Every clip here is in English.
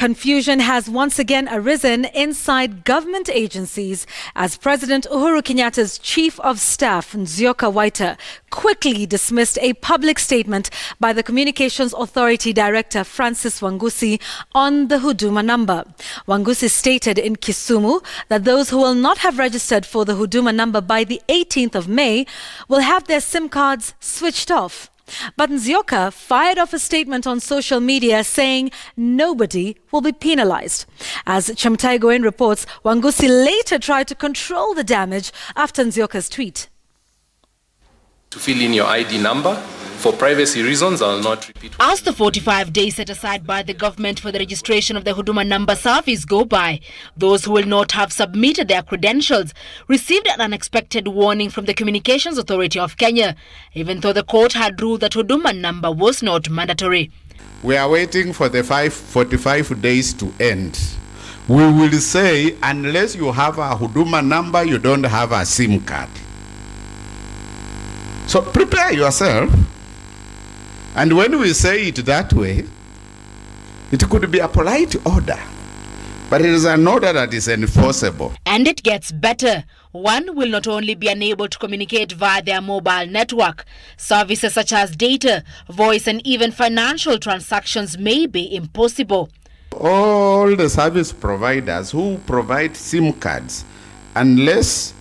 Confusion has once again arisen inside government agencies as President Uhuru Kenyatta's Chief of Staff, C.A.K, quickly dismissed a public statement by the Communications Authority Director Francis Wangusi on the Huduma Namba. Wangusi stated in Kisumu that those who will not have registered for the Huduma Namba by the 18th of May will have their SIM cards switched off. But C.A.K fired off a statement on social media saying nobody will be penalized. As Chamtai Goen reports, Wangusi later tried to control the damage after C.A.K's tweet. To fill in your ID number. For privacy reasons, I'll not repeat. As the 45 days set aside by the government for the registration of the Huduma Namba service go by, those who will not have submitted their credentials received an unexpected warning from the Communications Authority of Kenya, even though the court had ruled that Huduma Namba was not mandatory. We are waiting for the 45 days to end. We will say, unless you have a Huduma Namba, you don't have a SIM card. So prepare yourself. And when we say it that way, it could be a polite order, but it is an order that is enforceable. And it gets better. One will not only be unable to communicate via their mobile network, services such as data, voice and even financial transactions may be impossible. All the service providers who provide SIM cards, unless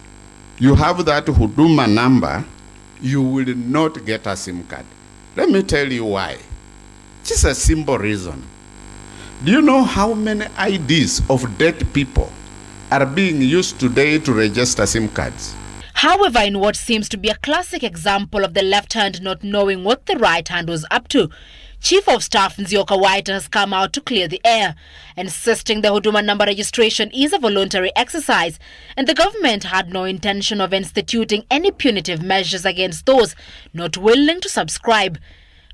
you have that Huduma number, you will not get a SIM card. Let me tell you why. Just a simple reason. Do you know how many IDs of dead people are being used today to register SIM cards? However, in what seems to be a classic example of the left hand not knowing what the right hand was up to, Chief of Staff C.A.K has come out to clear the air, insisting the Huduma Number registration is a voluntary exercise and the government had no intention of instituting any punitive measures against those not willing to subscribe.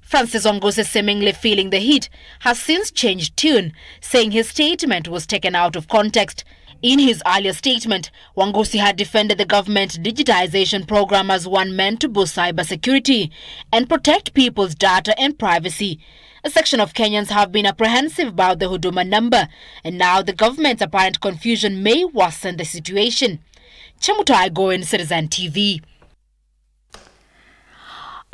Francis Wangusi, seemingly feeling the heat, has since changed tune, saying his statement was taken out of context. In his earlier statement, Wangusi had defended the government digitization program as one meant to boost cybersecurity and protect people's data and privacy. A section of Kenyans have been apprehensive about the Huduma Number, and now the government's apparent confusion may worsen the situation. Chamtai Goen, Citizen TV.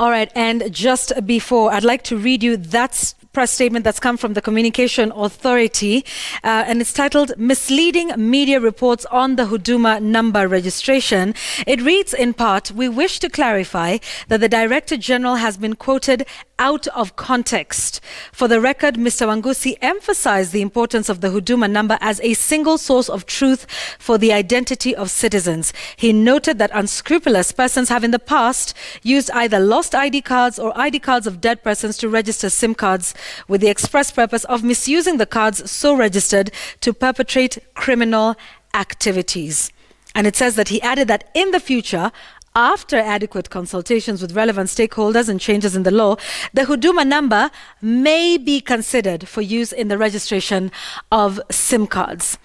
All right, and just before, I'd like to read you that press statement that's come from the Communication Authority, and it's titled Misleading Media Reports on the Huduma Number Registration. It reads in part, we wish to clarify that the Director General has been quoted out of context. For the record, Mr. Wangusi emphasized the importance of the Huduma Number as a single source of truth for the identity of citizens. He noted that unscrupulous persons have in the past used either lost ID cards or ID cards of dead persons to register SIM cards with the express purpose of misusing the cards so registered to perpetrate criminal activities. And it says that he added that in the future, after adequate consultations with relevant stakeholders and changes in the law, the Huduma Number may be considered for use in the registration of SIM cards.